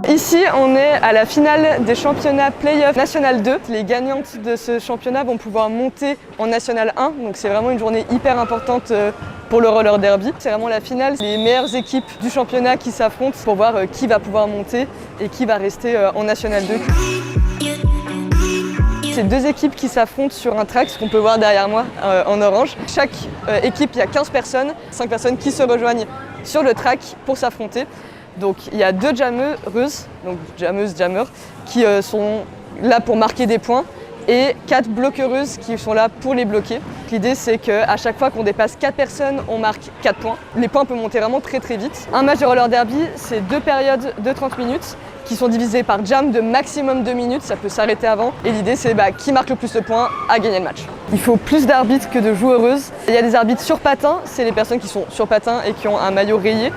Ici, on est à la finale des championnats Playoff National 2. Les gagnantes de ce championnat vont pouvoir monter en National 1, donc c'est vraiment une journée hyper importante pour le roller derby. C'est vraiment la finale, les meilleures équipes du championnat qui s'affrontent pour voir qui va pouvoir monter et qui va rester en National 2. C'est deux équipes qui s'affrontent sur un track, ce qu'on peut voir derrière moi en orange. Chaque équipe, il y a 15 personnes, 5 personnes qui se rejoignent sur le track pour s'affronter. Donc il y a deux jammeuses, donc jammeurs, qui sont là pour marquer des points et 4 bloqueuses qui sont là pour les bloquer. L'idée c'est qu'à chaque fois qu'on dépasse 4 personnes, on marque 4 points. Les points peuvent monter vraiment très vite. Un match de roller derby, c'est 2 périodes de 30 minutes qui sont divisées par jam de maximum 2 minutes, ça peut s'arrêter avant. Et l'idée c'est qui marque le plus de points a gagné le match. Il faut plus d'arbitres que de joueuses. Il y a des arbitres sur patins, c'est les personnes qui sont sur patins et qui ont un maillot rayé.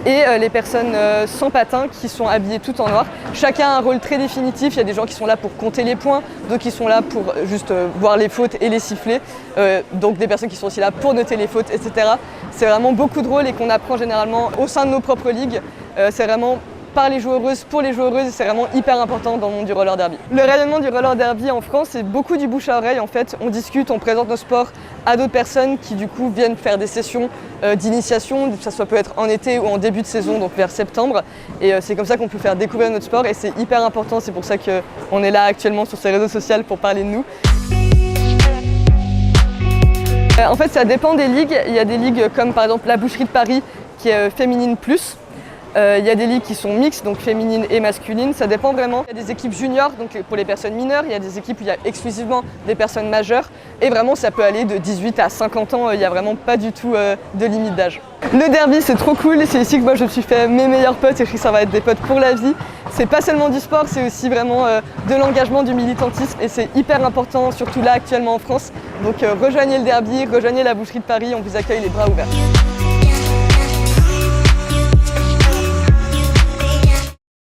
Et les personnes sans patins qui sont habillées tout en noir. Chacun a un rôle très définitif, il y a des gens qui sont là pour compter les points, d'autres qui sont là pour juste voir les fautes et les siffler, donc des personnes qui sont aussi là pour noter les fautes, etc. C'est vraiment beaucoup de rôles et qu'on apprend généralement au sein de nos propres ligues. C'est vraiment par les joueuses, pour les joueuses, c'est vraiment hyper important dans le monde du roller derby. Le rayonnement du roller derby en France, c'est beaucoup du bouche à oreille en fait. On discute, on présente nos sports à d'autres personnes qui du coup viennent faire des sessions d'initiation, ça peut être en été ou en début de saison, donc vers septembre. Et c'est comme ça qu'on peut faire découvrir notre sport et c'est hyper important, c'est pour ça qu'on est là actuellement sur ces réseaux sociaux pour parler de nous. En fait, ça dépend des ligues. Il y a des ligues comme par exemple la Boucherie de Paris qui est féminine plus. Il y a des ligues qui sont mixtes, donc féminines et masculines, ça dépend vraiment. Il y a des équipes juniors, donc pour les personnes mineures, il y a des équipes où il y a exclusivement des personnes majeures, et vraiment ça peut aller de 18 à 50 ans, il n'y a vraiment pas du tout de limite d'âge. Le derby c'est trop cool, c'est ici que moi je me suis fait mes meilleurs potes et je sais que ça va être des potes pour la vie. C'est pas seulement du sport, c'est aussi vraiment de l'engagement, du militantisme, et c'est hyper important, surtout là actuellement en France. Donc rejoignez le derby, rejoignez la Boucherie de Paris, on vous accueille les bras ouverts.